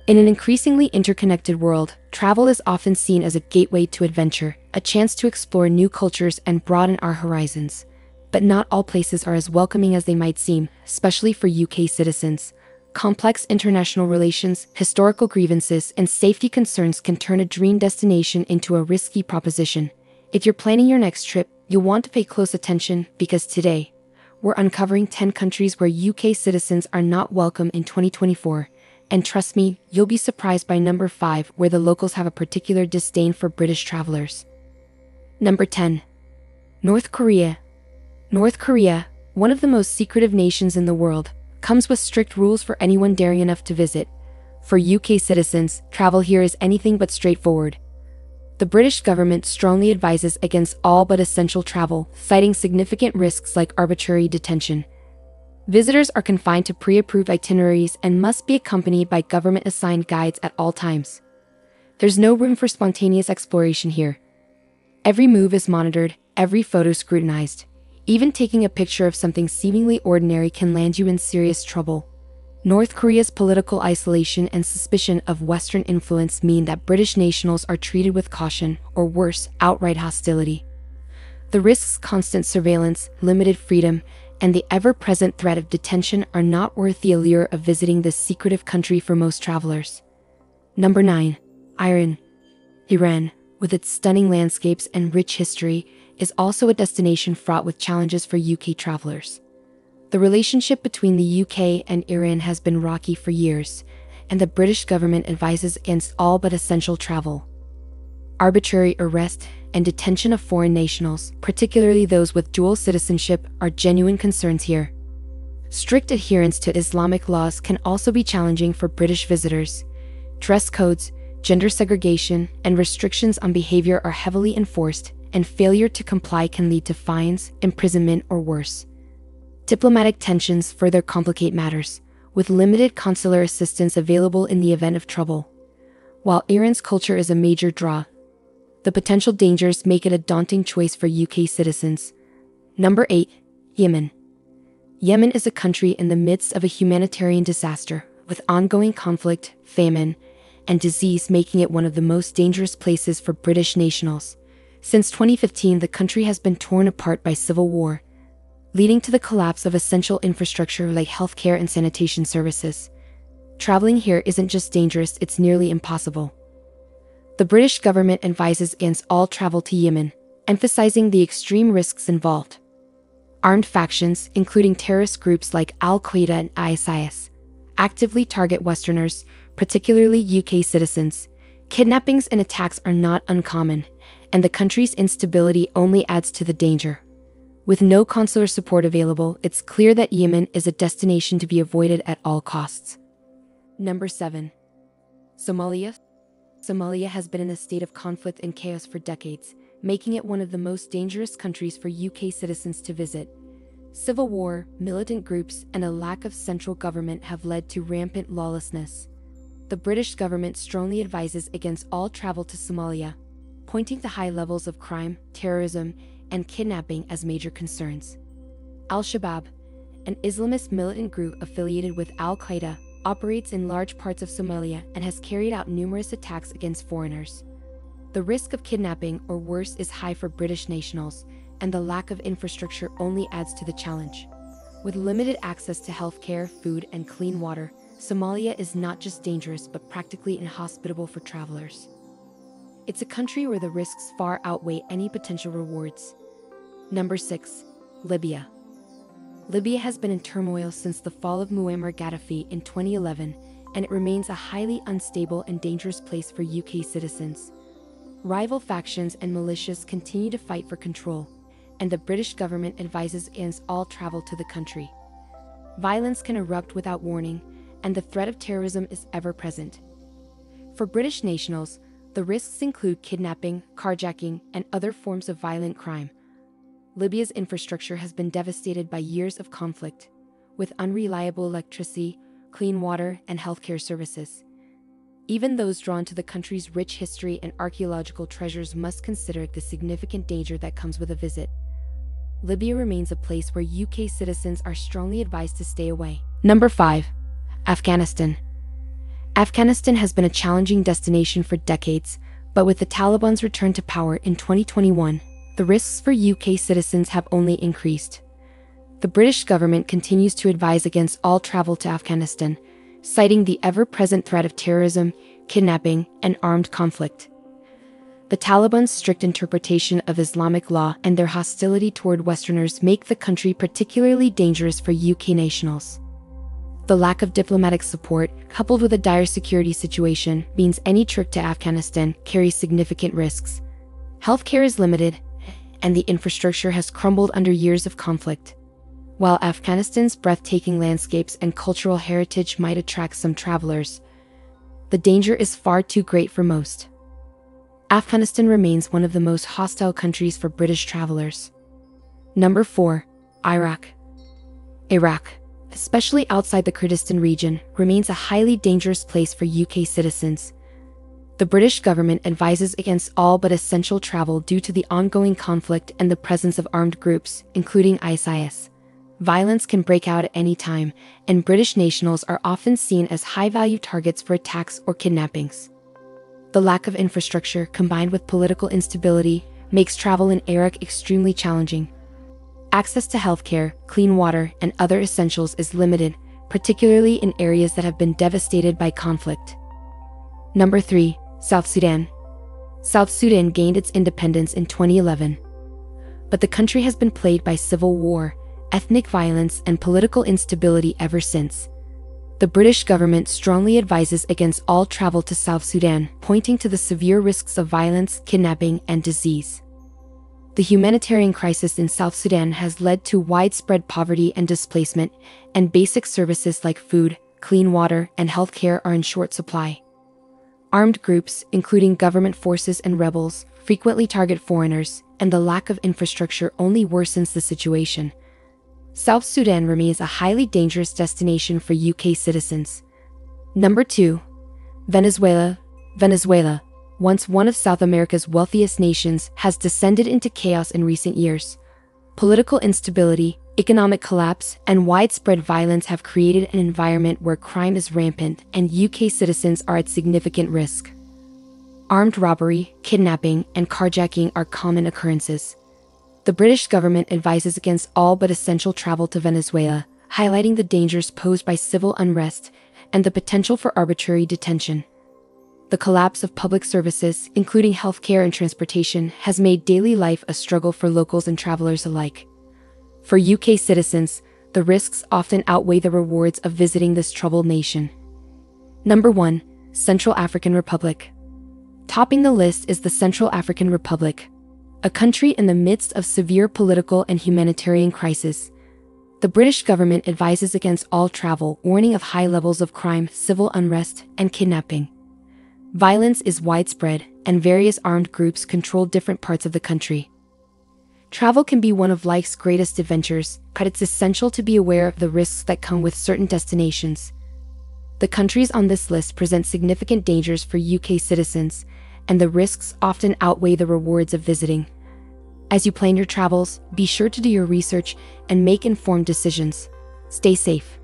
In an increasingly interconnected world, travel is often seen as a gateway to adventure, a chance to explore new cultures and broaden our horizons. But not all places are as welcoming as they might seem, especially for UK citizens. Complex international relations, historical grievances, and safety concerns can turn a dream destination into a risky proposition. If you're planning your next trip, you'll want to pay close attention because today, we're uncovering 10 countries where UK citizens are not welcome in 2024. And trust me, you'll be surprised by number 5, where the locals have a particular disdain for British travelers. Number 10. North Korea. North Korea, one of the most secretive nations in the world, comes with strict rules for anyone daring enough to visit. For UK citizens, travel here is anything but straightforward. The British government strongly advises against all but essential travel, citing significant risks like arbitrary detention. Visitors are confined to pre-approved itineraries and must be accompanied by government-assigned guides at all times. There's no room for spontaneous exploration here. Every move is monitored, every photo scrutinized. Even taking a picture of something seemingly ordinary can land you in serious trouble. North Korea's political isolation and suspicion of Western influence mean that British nationals are treated with caution, or worse, outright hostility. The risks, constant surveillance, limited freedom, and the ever-present threat of detention are not worth the allure of visiting this secretive country for most travelers. Number 9. Iran. Iran, with its stunning landscapes and rich history, is also a destination fraught with challenges for UK travelers. The relationship between the UK and Iran has been rocky for years, and the British government advises against all but essential travel. Arbitrary arrest and detention of foreign nationals, particularly those with dual citizenship, are genuine concerns here. Strict adherence to Islamic laws can also be challenging for British visitors. Dress codes, gender segregation, and restrictions on behavior are heavily enforced, and failure to comply can lead to fines, imprisonment, or worse. Diplomatic tensions further complicate matters, with limited consular assistance available in the event of trouble. While Iran's culture is a major draw, the potential dangers make it a daunting choice for UK citizens. Number 8. Yemen. Yemen is a country in the midst of a humanitarian disaster, with ongoing conflict, famine, and disease making it one of the most dangerous places for British nationals. Since 2015, the country has been torn apart by civil war, leading to the collapse of essential infrastructure like healthcare and sanitation services. Traveling here isn't just dangerous, it's nearly impossible. The British government advises against all travel to Yemen, emphasizing the extreme risks involved. Armed factions, including terrorist groups like Al-Qaeda and ISIS, actively target Westerners, particularly UK citizens. Kidnappings and attacks are not uncommon, and the country's instability only adds to the danger. With no consular support available, it's clear that Yemen is a destination to be avoided at all costs. Number 7. Somalia. Somalia has been in a state of conflict and chaos for decades, making it one of the most dangerous countries for UK citizens to visit. Civil war, militant groups, and a lack of central government have led to rampant lawlessness. The British government strongly advises against all travel to Somalia, pointing to high levels of crime, terrorism, and kidnapping as major concerns. Al-Shabaab, an Islamist militant group affiliated with Al-Qaeda, operates in large parts of Somalia and has carried out numerous attacks against foreigners. The risk of kidnapping or worse is high for British nationals, and the lack of infrastructure only adds to the challenge. With limited access to healthcare, food, and clean water, Somalia is not just dangerous but practically inhospitable for travelers. It's a country where the risks far outweigh any potential rewards. Number 6. Libya. Libya has been in turmoil since the fall of Muammar Gaddafi in 2011, and it remains a highly unstable and dangerous place for UK citizens. Rival factions and militias continue to fight for control, and the British government advises against all travel to the country. Violence can erupt without warning, and the threat of terrorism is ever present. For British nationals, the risks include kidnapping, carjacking, and other forms of violent crime. Libya's infrastructure has been devastated by years of conflict, with unreliable electricity, clean water, and healthcare services. Even those drawn to the country's rich history and archaeological treasures must consider the significant danger that comes with a visit. Libya remains a place where UK citizens are strongly advised to stay away. Number 5. Afghanistan. Afghanistan has been a challenging destination for decades, but with the Taliban's return to power in 2021, the risks for UK citizens have only increased. The British government continues to advise against all travel to Afghanistan, citing the ever-present threat of terrorism, kidnapping, and armed conflict. The Taliban's strict interpretation of Islamic law and their hostility toward Westerners make the country particularly dangerous for UK nationals. The lack of diplomatic support, coupled with a dire security situation, means any trip to Afghanistan carries significant risks. Healthcare is limited, and the infrastructure has crumbled under years of conflict. While Afghanistan's breathtaking landscapes and cultural heritage might attract some travelers, the danger is far too great for most. Afghanistan remains one of the most hostile countries for British travelers. Number 4. Iraq. Iraq, especially outside the Kurdistan region, remains a highly dangerous place for UK citizens. The British government advises against all but essential travel due to the ongoing conflict and the presence of armed groups, including ISIS. Violence can break out at any time, and British nationals are often seen as high-value targets for attacks or kidnappings. The lack of infrastructure, combined with political instability, makes travel in Iraq extremely challenging. Access to healthcare, clean water, and other essentials is limited, particularly in areas that have been devastated by conflict. Number 3. South Sudan. South Sudan gained its independence in 2011. But the country has been plagued by civil war, ethnic violence, and political instability ever since. The British government strongly advises against all travel to South Sudan, pointing to the severe risks of violence, kidnapping, and disease. The humanitarian crisis in South Sudan has led to widespread poverty and displacement, and basic services like food, clean water, and healthcare are in short supply. Armed groups, including government forces and rebels, frequently target foreigners, and the lack of infrastructure only worsens the situation. South Sudan remains a highly dangerous destination for UK citizens. Number 2. Venezuela. Venezuela, once one of South America's wealthiest nations, has descended into chaos in recent years. Political instability, economic collapse, and widespread violence have created an environment where crime is rampant and UK citizens are at significant risk. Armed robbery, kidnapping, and carjacking are common occurrences. The British government advises against all but essential travel to Venezuela, highlighting the dangers posed by civil unrest and the potential for arbitrary detention. The collapse of public services, including healthcare and transportation, has made daily life a struggle for locals and travelers alike. For UK citizens, the risks often outweigh the rewards of visiting this troubled nation. Number 1. Central African Republic. Topping the list is the Central African Republic, a country in the midst of severe political and humanitarian crisis. The British government advises against all travel, warning of high levels of crime, civil unrest, and kidnapping. Violence is widespread, and various armed groups control different parts of the country. Travel can be one of life's greatest adventures, but it's essential to be aware of the risks that come with certain destinations. The countries on this list present significant dangers for UK citizens, and the risks often outweigh the rewards of visiting. As you plan your travels, be sure to do your research and make informed decisions. Stay safe.